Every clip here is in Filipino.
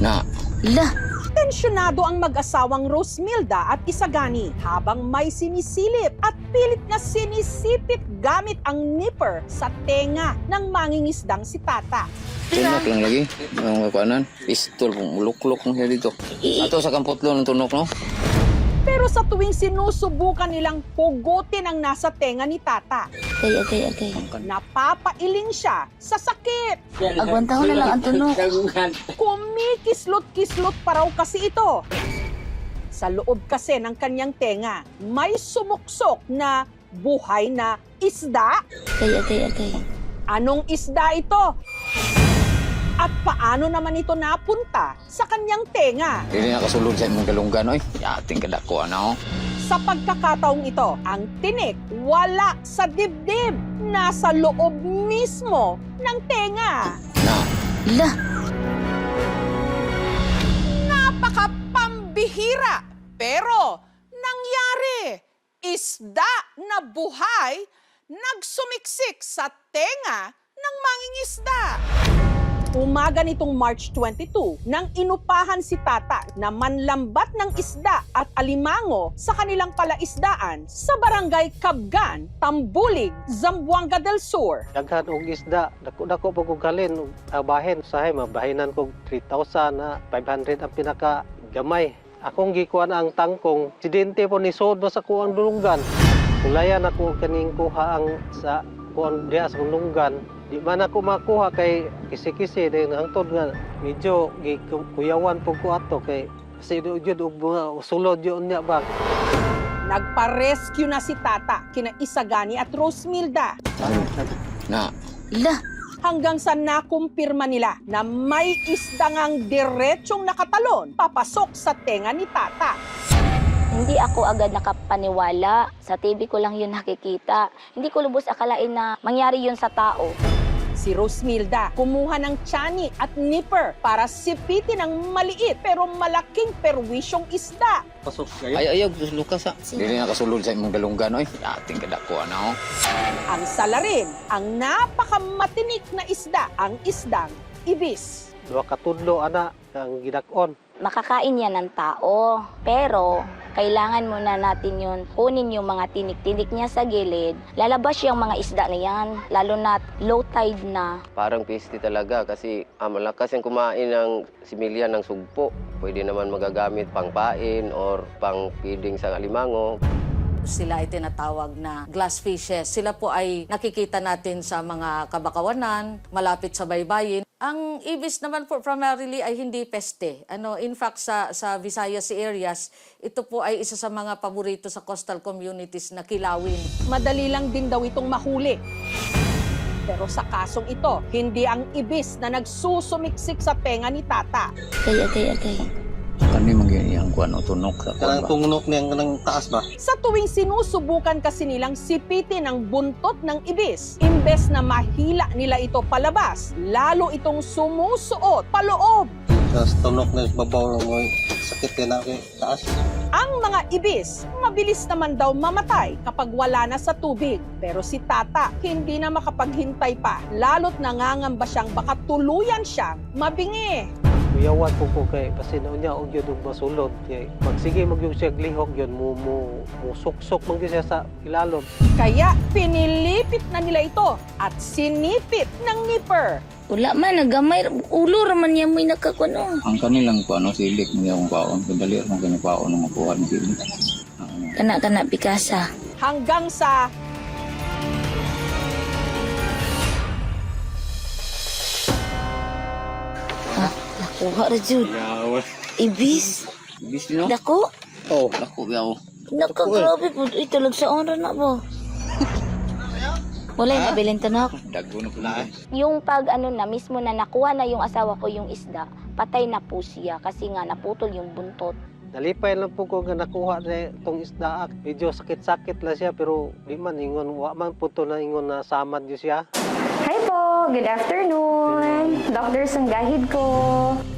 Na, La, Tensyonado ang mag-asawang Rosmilda at Isagani habang may sinisilip at pilit na sinisipit gamit ang nipper sa tenga ng mangingisdang si Tata. tunok lang lagi. Yung kakuanan, pistol, luklok mo siya dito. Ato sa kamputlo ng tunok, no? Pero sa tuwing sinusubukan nilang pugutin ang nasa tenga ni Tata, agay. napapailing siya sa sakit. Agwantahon na lang ang tunok. Kumikislot-kislot pa raw kasi ito. Sa loob kasi ng kanyang tenga, may sumuksok na buhay na isda. Agay. Anong isda ito? At paano naman ito napunta sa kanyang tenga? Hindi nakasulod sa imong galunggan, oy. Yating kadako, ano? Sa pagkakataong ito, ang tinik wala sa dibdib, nasa loob mismo ng tenga. Na, La, Napakapambihira, pero nangyari. Isda na buhay nagsumiksik sa tenga ng mangingisda. Umaga nitong March 22 nang inupahan si Tata na manlambat ng isda at alimango sa kanilang palaisdaan sa barangay Cabgan, Tambulig, Zamboanga del Sur. Daghan og isda, dako pa kog kalin og bahin sahay mabahinan kog 3,000 na 500 ang pinaka gamay. Akong gikuan ang tangkong, sidente po ni sod sa kuang dulunggan. Kulayan ako kaning kuha ang sa kuang diha sa dulunggan. Di man ako makuha kay kisi-kisi dahil hangtod nga medyo kuyawan po ko ato kay kasi jud og mga sulod yun niya ba. Nagpa-rescue na si Tata kina Isagani at Rosmilda. na. la, Hanggang sa nakumpirma nila na may isdangang diretsyong nakatalon papasok sa tenga ni Tata. hindi ako agad nakapaniwala. Sa TV ko lang yun nakikita. Hindi ko lubos akalain na mangyari yun sa tao. Si Rosmilda kumuha ng tiyan at nipper para sipitin ang maliit pero malaking perwisyong isda. Ayaw, Lukas, ha? Hindi nakasulod sa imong galunggan, oy. Yating kadako, ano? Ang salarin, ang napakamatinik na isda, ang isdang ibis. Duha ka tudlo ana ang gidak-on. Makakain yan ng tao. Pero, kailangan muna natin yun. Kunin yung mga tinik-tinik niya sa gilid. Lalabas yung mga isda na yan. Lalo na low tide na. Parang piste talaga kasi malakas yung kumain ng similya ng sugpo. Pwede naman magagamit pang pain or pang feeding sa alimango. Sila ay tinatawag na glass fishes. Sila po ay nakikita natin sa mga kabakawanan, malapit sa baybayin. Ang ibis naman po primarily ay hindi peste. In fact, sa Visayas areas, ito po ay isa sa mga paborito sa coastal communities na kilawin. Madali lang din daw itong mahuli. Pero sa kasong ito, hindi ang ibis na nagsusumiksik sa tenga ni Tata. Agay. Kani magyayang kuan o tunok sa kuan Kanang ba? tungnok niyang kanang taas ba? Sa tuwing sinusubukan kasi nilang sipitin ang buntot ng ibis, imbes na mahila nila ito palabas, lalo itong sumusuot paloob. Tapos tunok na babaw mo sakit ka na kay taas. Ang mga ibis, mabilis naman daw mamatay kapag wala na sa tubig. Pero si Tata, hindi na makapaghintay pa, lalo't nangangamba siyang baka tuluyan siyang mabingi. Kuyawan po ko kay pasinaw niya og yun og masulod. Kay magsige magyug siya glihok yun mo suksok man gyud siya sa ilalom. Kaya pinilipit na nila ito at sinipit ng nipper. Wala man, nagamay. Ulo raman niya mo'y nakakuno. Ang kanilang kuan o silik mo yung paon. Kadali mo kanyang paon ng makuha ng silik. Kana pikasa. Hanggang sa Nakuha ra jud. Ibis. Ibis no? Dako. Oh, dako yaw. Nakagrabe po. Ito lang sa oras na ba? Wala yung nabilin tanok. Dago na pula. Yung pag na mismo na nakuha na yung asawa ko yung isda, patay na po siya kasi nga naputol yung buntot. Nalipay lang po ko nga nakuha na itong isda. Medyo sakit-sakit lang siya pero di man ingon wa man po to na ingon na samad yun siya. Hi po! Good afternoon! Dr. Sanggahid ko.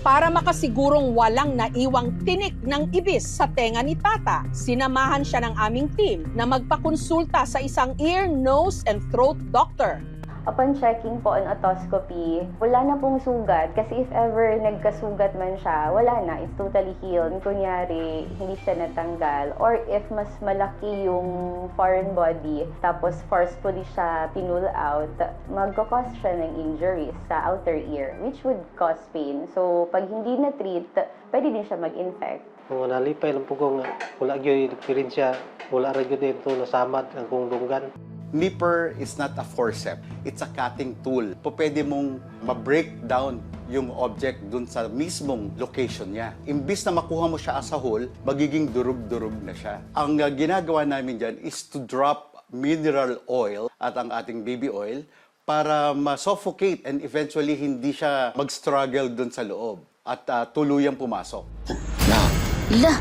para makasigurong walang naiwang tinik ng ibis sa tenga ni Tata, sinamahan siya ng aming team na magpakonsulta sa isang ear, nose, and throat doctor. Upon checking po on otoscopy, wala na pong sugat. Kasi if ever nagkasugat man siya, wala na. It's totally healed. Kunyari, hindi siya natanggal. Or if mas malaki yung foreign body, tapos forcefully siya pinul out, magkakause siya ng injuries sa outer ear, which would cause pain. So, pag hindi na-treat, pwede din siya mag-infect. Kung nalipay lang po ko nga, wala yung diferensya, wala rin yun dito nasamad ang kong lunggan. Nipper is not a forceps. It's a cutting tool. Pwede mong ma-break down yung object dun sa mismong location niya. Imbis na makuha mo siya as a whole, magiging durug-durug na siya. Ang ginagawa namin dyan is to drop mineral oil at ang ating baby oil para ma-suffocate and eventually hindi siya mag-struggle dun sa loob at tuluyang pumasok. La,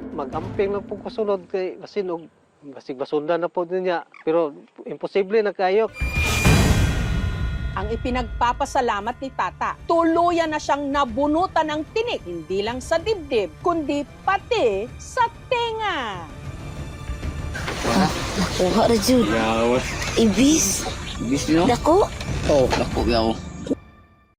Mag-amping na po kasunod kay Basinog. Basig basundan na po niya, pero imposible na kayo. Ang ipinagpapasalamat ni Tata, tuluyan na siyang nabunutan ng tinik, hindi lang sa dibdib, kundi pati sa tenga. nakuha ra jud. Ibis. Ibis no? Dako. Oh, dako yaw.